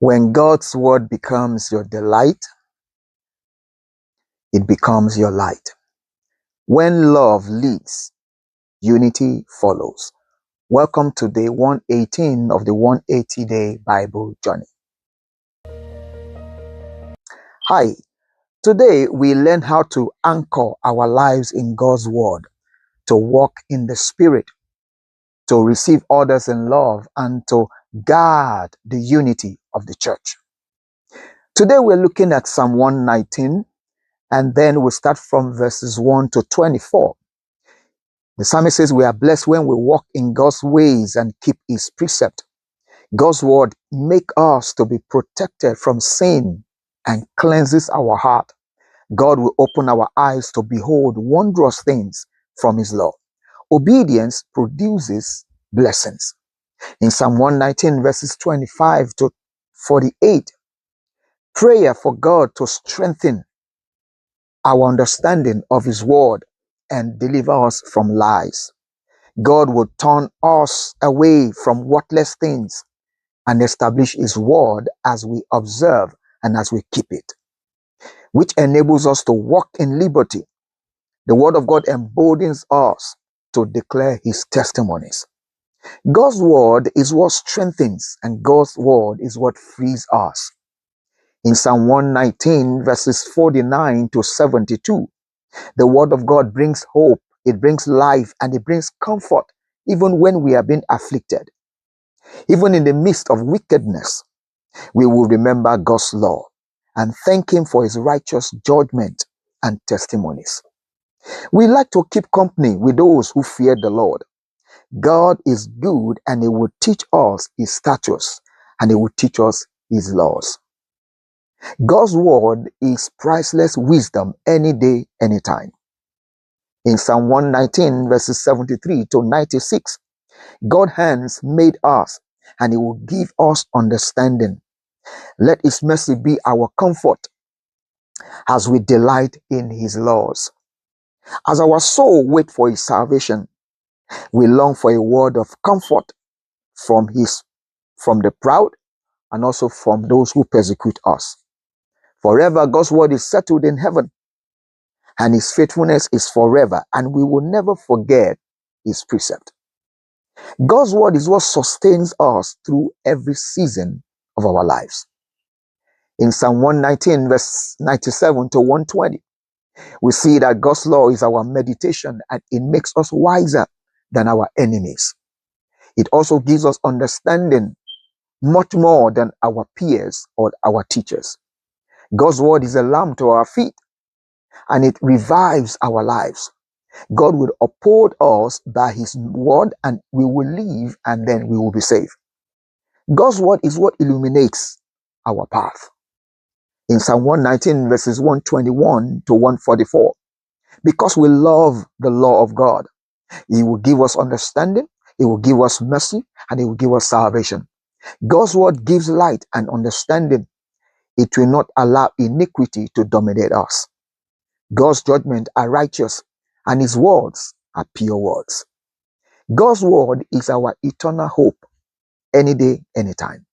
When God's word becomes your delight, it becomes your light. When love leads, unity follows. Welcome to day 118 of the 180-day Bible journey. Hi, today we learn how to anchor our lives in God's word, to walk in the Spirit, to receive others in love, and to guard the unity of the church. Today we're looking at Psalm 119, and then we'll start from verses 1 to 24. The psalmist says we are blessed when we walk in God's ways and keep his precept. God's word makes us to be protected from sin and cleanses our heart. God will open our eyes to behold wondrous things from his law. Obedience produces blessings. In Psalm 119 verses 25 to 48, prayer for God to strengthen our understanding of his word and deliver us from lies. God will turn us away from worthless things and establish his word as we observe and as we keep it, which enables us to walk in liberty. The word of God emboldens us to declare his testimonies. God's word is what strengthens, and God's word is what frees us. In Psalm 119 verses 49 to 72, the word of God brings hope, it brings life, and it brings comfort even when we are being afflicted. Even in the midst of wickedness, we will remember God's law and thank him for his righteous judgment and testimonies. We like to keep company with those who fear the Lord. God is good, and he will teach us his statutes, and he will teach us his laws. God's word is priceless wisdom any day, anytime. In Psalm 119 verses 73 to 96, God's hands made us, and he will give us understanding. Let his mercy be our comfort as we delight in his laws. As our soul waits for his salvation, we long for a word of comfort from the proud and also from those who persecute us. Forever, God's word is settled in heaven, and his faithfulness is forever, and we will never forget his precept. God's word is what sustains us through every season of our lives. In Psalm 119, verse 97 to 120, we see that God's law is our meditation, and it makes us wiser than our enemies. It also gives us understanding much more than our peers or our teachers. God's word is a lamp to our feet, and it revives our lives. God will uphold us by his word, and we will live, and then we will be saved. God's word is what illuminates our path. In Psalm 119 verses 121 to 144, because we love the law of God, he will give us understanding, he will give us mercy, and he will give us salvation. God's word gives light and understanding. It will not allow iniquity to dominate us. God's judgments are righteous, and his words are pure words. God's word is our eternal hope any day, anytime.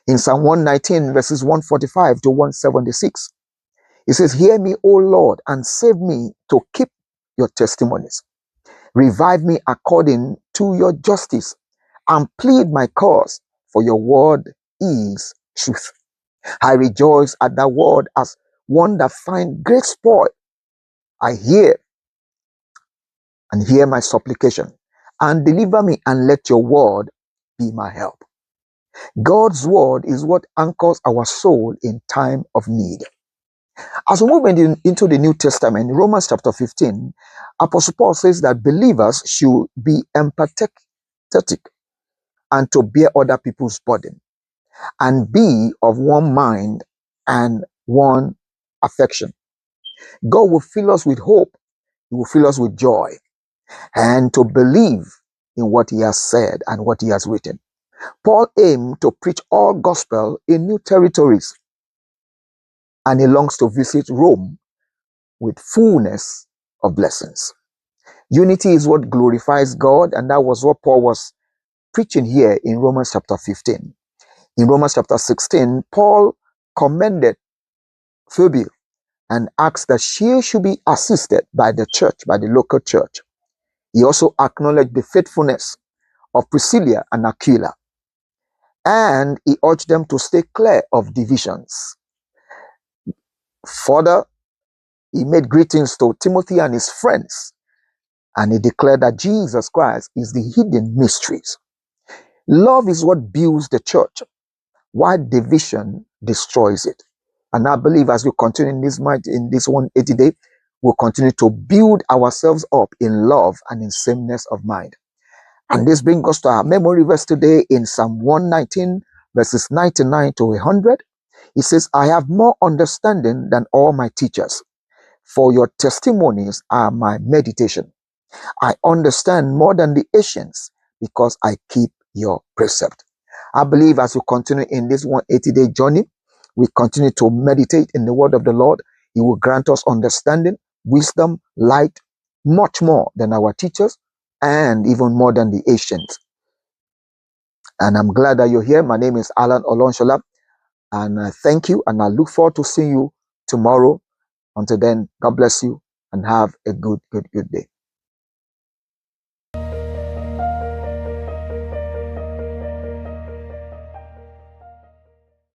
In Psalm 119 verses 145 to 176, it says, hear me, O Lord, and save me to keep your testimonies. Revive me according to your justice, and plead my cause, for your word is truth. I rejoice at that word as one that finds great sport. I hear my supplication, and deliver me, and let your word be my help. God's word is what anchors our soul in time of need. As we move into the New Testament, in Romans chapter 15, Apostle Paul says that believers should be empathetic and to bear other people's burden, and be of one mind and one affection. God will fill us with hope, he will fill us with joy, and to believe in what he has said and what he has written. Paul aimed to preach all gospel in new territories, and he longs to visit Rome with fullness of blessings. Unity is what glorifies God, and that was what Paul was preaching here in Romans chapter 15. In Romans chapter 16, Paul commended Phoebe and asked that she should be assisted by the church, by the local church. He also acknowledged the faithfulness of Priscilla and Aquila, and he urged them to stay clear of divisions. Further, he made greetings to Timothy and his friends, and he declared that Jesus Christ is the hidden mysteries. Love is what builds the church, while division destroys it. And I believe as we continue in this 180 day, we'll continue to build ourselves up in love and in sameness of mind. And this brings us to our memory verse today in Psalm 119, verses 99 to 100. It says, I have more understanding than all my teachers, for your testimonies are my meditation. I understand more than the ancients, because I keep your precept. I believe as we continue in this 180-day journey, we continue to meditate in the word of the Lord. He will grant us understanding, wisdom, light, much more than our teachers, and even more than the ancients. And I'm glad that you're here. My name is Alan Olonshola, and I thank you, and I look forward to seeing you tomorrow. Until then, God bless you and have a good day.